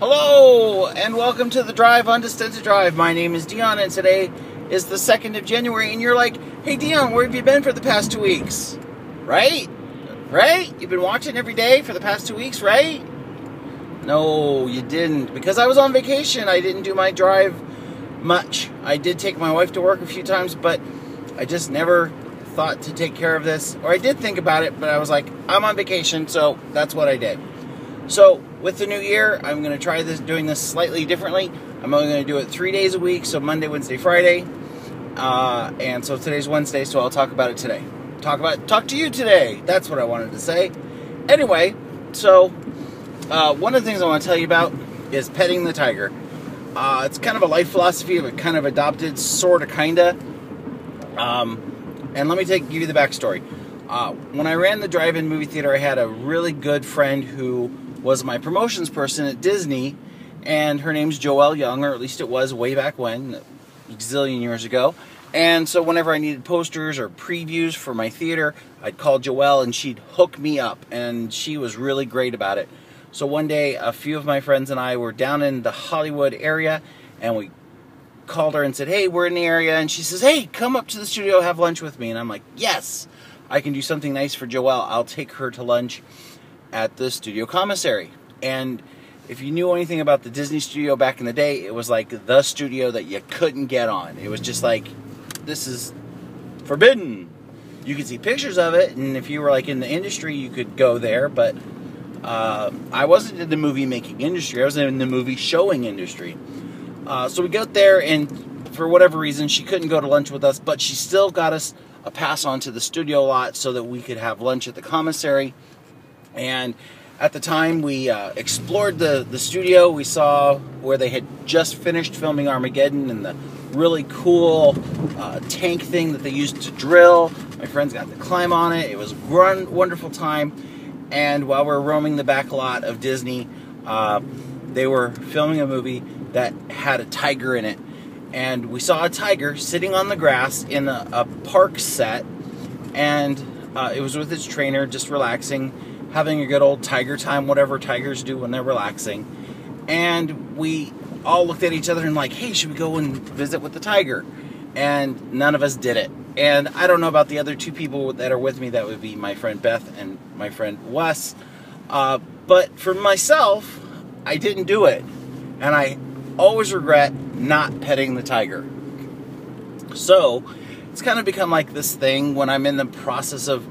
Hello, and welcome to the Drive Undistinted Drive. My name is Dion, and today is the 2nd of January, and you're like, hey Dion, where have you been for the past 2 weeks? Right? You've been watching every day for the past 2 weeks, right? No, you didn't, because I was on vacation. I didn't do my drive much. I did take my wife to work a few times, but I just never thought to take care of this. Or I did think about it, but I was like, I'm on vacation, so that's what I did. So, with the new year, I'm going to try doing this slightly differently. I'm only going to do it 3 days a week, so Monday, Wednesday, Friday. And so today's Wednesday, so I'll talk about it today. Talk to you today. That's what I wanted to say. Anyway, so one of the things I want to tell you about is petting the tiger. It's kind of a life philosophy I've kind of adopted, sort of, kinda. And let me give you the backstory. When I ran the drive-in movie theater, I had a really good friend who was my promotions person at Disney, and her name's Joelle Young, or at least it was way back when, a zillion years ago. And so whenever I needed posters or previews for my theater, I'd call Joelle and she'd hook me up, and she was really great about it. So one day, a few of my friends and I were down in the Hollywood area, and we called her and said, hey, we're in the area, and she says, hey, come up to the studio, have lunch with me. And I'm like, yes, I can do something nice for Joelle. I'll take her to lunch at the studio commissary. And if you knew anything about the Disney studio back in the day, it was like the studio that you couldn't get on. It was just like, this is forbidden. You could see pictures of it, and if you were like in the industry, you could go there, but I wasn't in the movie making industry. I was in the movie showing industry. So we got there, and for whatever reason, she couldn't go to lunch with us, but she still got us a pass onto the studio lot so that we could have lunch at the commissary. And at the time, we explored the studio. We saw where they had just finished filming Armageddon and the really cool tank thing that they used to drill. My friends got to climb on it. It was a wonderful time. And while we were roaming the back lot of Disney, they were filming a movie that had a tiger in it. And we saw a tiger sitting on the grass in a park set. And it was with its trainer, just relaxing, having a good old tiger time, whatever tigers do when they're relaxing. And we all looked at each other and like, hey, should we go and visit with the tiger? And none of us did it. And I don't know about the other two people that are with me. That would be my friend Beth and my friend Wes. But for myself, I didn't do it. And I always regret not petting the tiger. So it's kind of become like this thing when I'm in the process of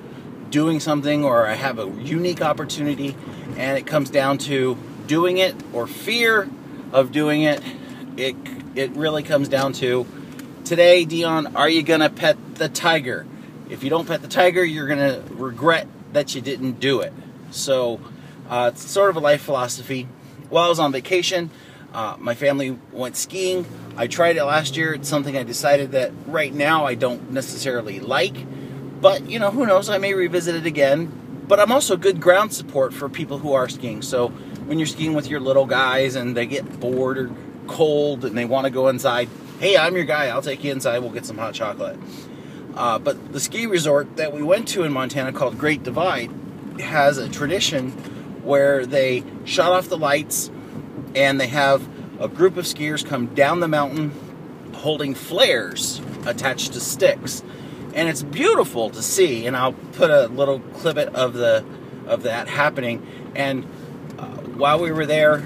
doing something, or I have a unique opportunity, and it comes down to doing it or fear of doing it. It really comes down to, today, Dion, are you gonna pet the tiger? If you don't pet the tiger, you're gonna regret that you didn't do it. So it's sort of a life philosophy. While I was on vacation, my family went skiing. I tried it last year. It's something I decided that right now I don't necessarily like. But, you know, who knows, I may revisit it again. But I'm also good ground support for people who are skiing. So when you're skiing with your little guys and they get bored or cold and they want to go inside, hey, I'm your guy. I'll take you inside. We'll get some hot chocolate. But the ski resort that we went to in Montana called Great Divide has a tradition where they shut off the lights and they have a group of skiers come down the mountain holding flares attached to sticks. And it's beautiful to see, and I'll put a little clip of that happening. And while we were there,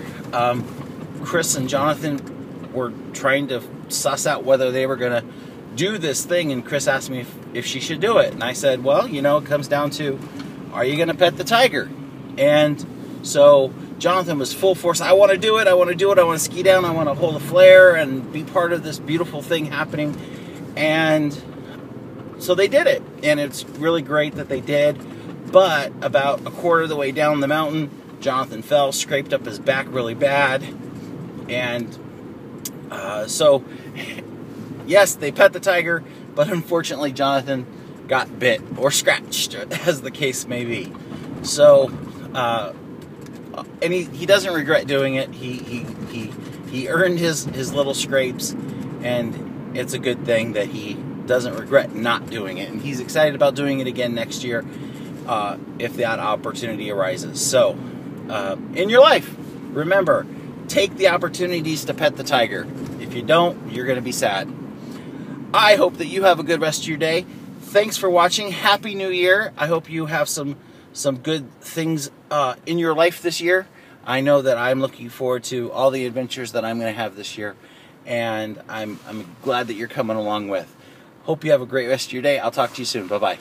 Chris and Jonathan were trying to suss out whether they were going to do this thing, and Chris asked me if she should do it. And I said, well, you know, it comes down to, are you going to pet the tiger? And so Jonathan was full force, I want to do it, I want to ski down, I want to hold a flare and be part of this beautiful thing happening. And so they did it, and it's really great that they did. But about a quarter of the way down the mountain, Jonathan fell, scraped up his back really bad. And so, yes, they pet the tiger, but unfortunately Jonathan got bit or scratched, as the case may be. So, and he doesn't regret doing it. He earned his little scrapes, and it's a good thing that he doesn't regret not doing it, and he's excited about doing it again next year if that opportunity arises. So in your life, remember, take the opportunities to pet the tiger. If you don't, you're going to be sad. I hope that you have a good rest of your day. Thanks for watching. Happy New Year. I hope you have some good things in your life this year. I know that I'm looking forward to all the adventures that I'm going to have this year, and I'm glad that you're coming along with. Hope you have a great rest of your day. I'll talk to you soon. Bye-bye.